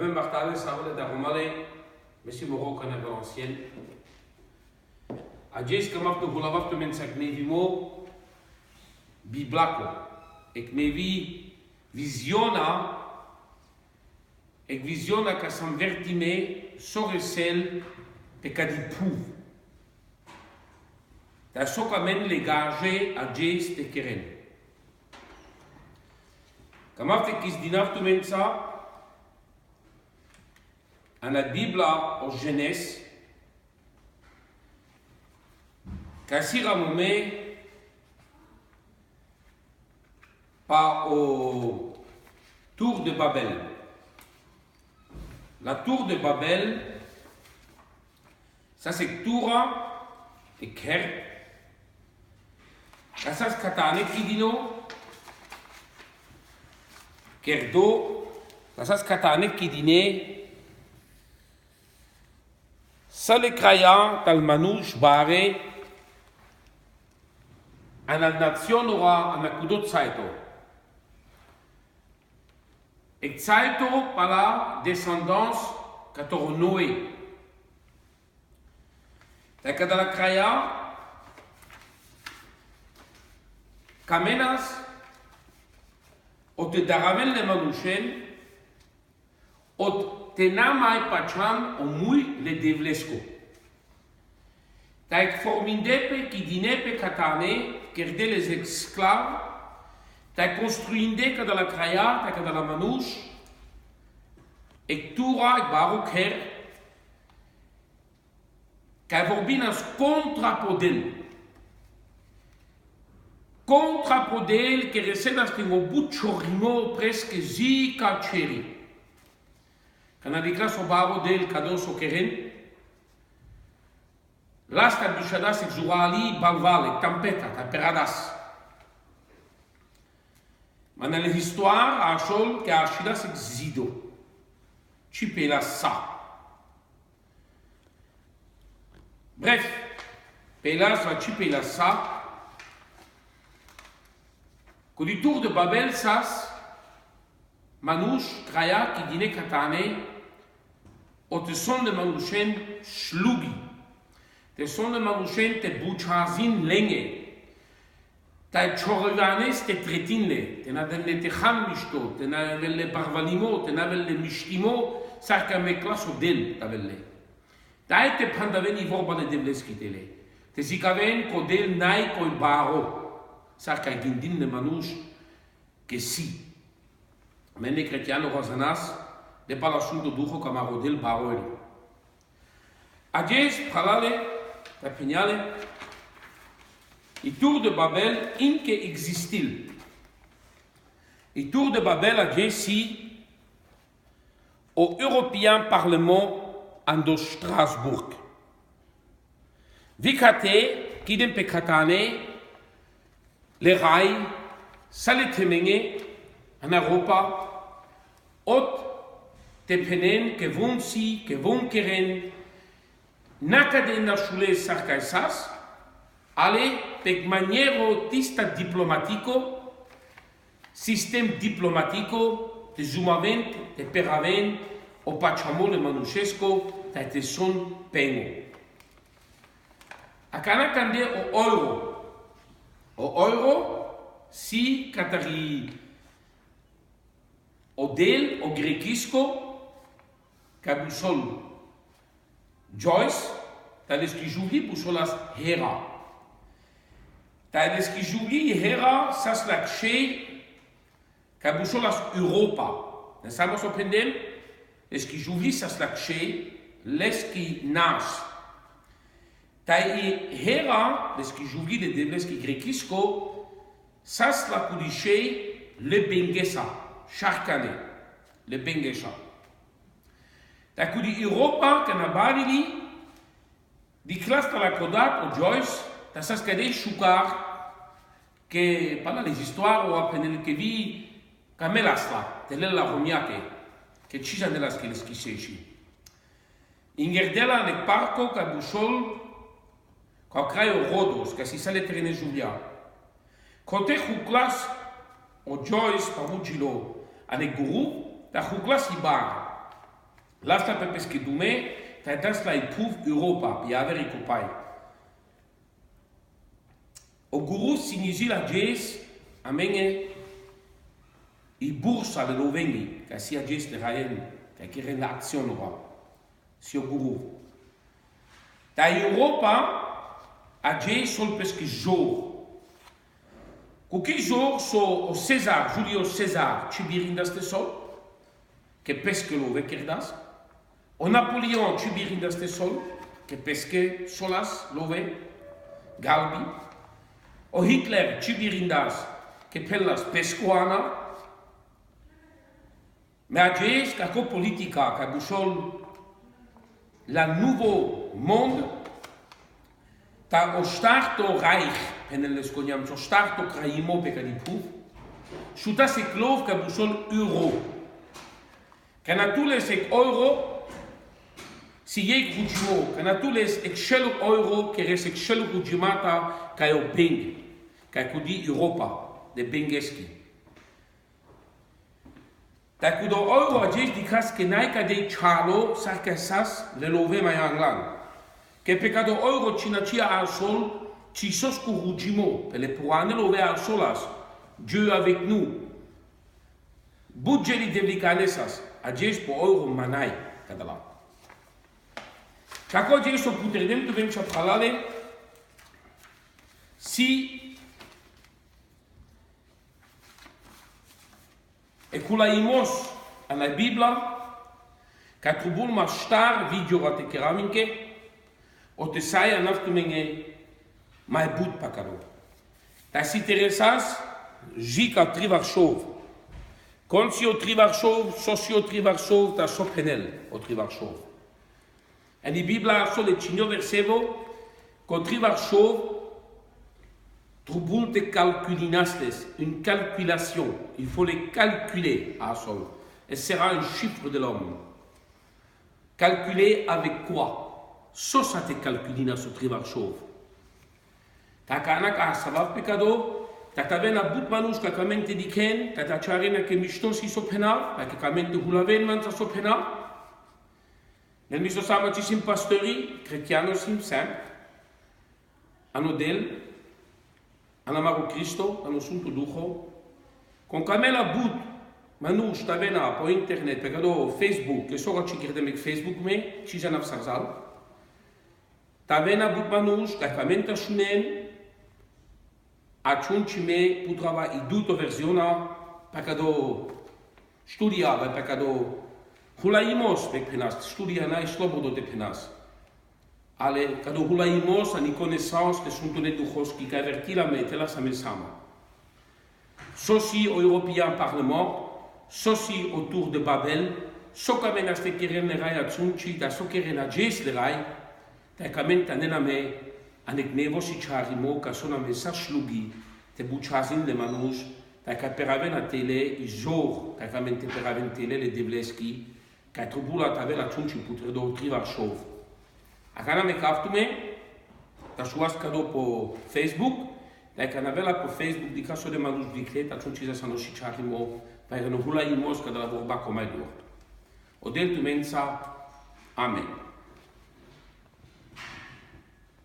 Abem Bartale, Savale da Romale, Messi Moro Kana Valenciennes. Ajes kamaf to Gulavaf to Mensak Nevimo, Biblako, ek Nevi visiona, ek visiona ka sam vertime, soresel, pecadipou. Da sokamen legage Ajes te Keren. Kamaf te kis dinaf to Mensa, en la Bible au Genèse, Kassira Momé, pas au tour de Babel. La tour de Babel, ça c'est Toura et Ker. Ça c'est Katane Kidino, Kerdo, ça c'est Katane Kidine. Sale kraya tal manouche bare an al nation ora an akudot saito. Et saito pala descendance katoro Noé. Takadala kraya kamenas ote daravel le manouchen ot tenamai pacham o mui le devlesko. Taik formindepe ki dinepe katane, kerde les esclaves, taik construinde ka da la kraya, taik da la manouche, ek tura ek baruker, ka vorbinas contrapodel que recedas tingo buchorimo presque zi kacheri. Quand on so baro del kadon so keren, l'asta bishadas ek zurali balvale, tempeta, taperadas. Mais dans les histoires, à Achol, que Achilas ek zido. Chipé la sa. Bref, Pélas va chipé la sa. Qu'au du tour de Babel, sas, Manouche, Kraya, qui dînait Katane, o te son de Manouchen schlugi. Te son de Manouchen te buchazin lenge. Ta chorvanes te tretinle. Te nadelle te chan mishto, te nadelle parvalimo, te nadelle mishtimo, sarka meklaso del tavelle. Ta te pandaveni vorba de devleskitele. Te zikaven ko del nai koi baro. Sarka gindin de Manouche que si. Men les chrétiens rosanas de par l'assunto dujo camaro del baroel. Ajes pralale, tapignale, i tour de Babel inque existil. I tour de Babel ajes si au Européen Parlement ando Strasbourg. Vicate, kidem pecatane, les rails, saletemenge, en Europa, ot te penen que vont si, que vont keren, nakade na shule sarkaisas, ale pek maniero tista diplomatico, système diplomatico, te zumavent, te peravent, o pachamo le manuchesco, ta te son pengo. Akana kande o euro. O euro, si katari Odel o grekisco, kabusol Joyce, tales qui jouli busolas Hera. Tales qui jouli Hera, sas lakche, kabusolas Europa. Ne sabemos opendem, les qui jouli sas lakche, les qui nas. Tai Hera, les qui jouli de devles qui grekisco, sas la kudiche le bengesa. Chaque année, le Bengesha. Tako di Europa, kanabadili, di classe de la Kodak ou Joyce, ta saskade Choukar, que pendant les histoires, ou appelé le Kevi, Kamelasla, telle la Romiate, que Chisanelas qui l'esquissechi. Ingerdela ne parco, Kabushol, Kakraio Rodos, que si sale trene Julia. Kote Chouklas, o Joyce, Pamujilo, ane guru, ta Chouklas Ibar. L'asta per pesche dume, das la ipruv Europa, e avere copai. O guru sinisi la jes, amenge i bursa le lovengi, che sia jes de raen, che relazione va. Si o guru. Da Europa, a jes sol pesche jor. Cuchi jor so o César, Julio César, cibirindas de sol, che pesche lo vekerdas. O Napoleon cibirindas de sol, che pesche solas love, galbi. O Hitler cibirindas, che pellas pescoana. Mais a jes kako politica, ka busol la nouveau monde, ta o starto reich, penelles coniam, o starto kraimo pe kadipuf, chuta se klov ka busol euro. Kanatules ek euro, si yek rujimo, kanatules ek shelo euro, keres ek shelo rujimata, ka yo beng, ka kudi Europa, de bengeski. Ta kudo euro a jes dikas ke naika de chalo, sarkasas, le love mai anglan. Che pecado euro cinacia al sol, ci soscu rugimo, per le puane love al solas, Dieu avec nous. Budgeli devlicanesas, a jes po euro manai, cadala. Kako jes o putredem tu vem chapralale, si e kulaimos alla Biblia, ca trubul ma star video rate keraminke, o te saia naftumenge mai but pakaro. Ta si teresas, jika Trivarchov. Konsi o Trivarchov, socio Trivarchov, ta sopenel o Trivarchov. En die Bibla so le cigno versevo, con Trivarchov, troubulte calculinastes, une calculation. Il faut les calculer à sol. Et sera un chiffre de l'homme. Calculer avec quoi? Sosa te calculina su Trivarchov. Ta kanaka savav pecado, ta tavena but manus ka kamente diken, ta ta charena ke mishtosi so pena, ta ke kamente hulaven manta so pena. Nel miso sama ci sim pastori, cretiano sim sempre, ano del, anamaro Cristo, ano sunto ducho, con camela but manus tavena po internet, pecado Facebook, che so ci credem Facebook me, ci janav sarzal. Tavena but manus, ka kamenta shunen, atunci me putrava iduto versiona, pecado studiava, pecado hulaimos pe penas, studia na slobodo de penas. Ale cado hulaimos ani connaissance que sunt ne duchos qui cavertila metela sa mesama. Sosi au European Parlement, sosi autour de Babel, so kamena ste keren rai atunci da so keren a jes le rai, ta kamenta nena me anek nevo si charimo ka sona mesa shlugi te buchazin le manus ta ka peraven a tele i jor ta kamente peraven tele le devleski ka trubula tavela tunci putre do Trivarchov. Akana me kaftume ta shuas kado po Facebook la kanavela po Facebook di caso de manus dicleta tunci sa no si charimo pa no hula imos ka da la borba komai do. Odel tu mensa amen.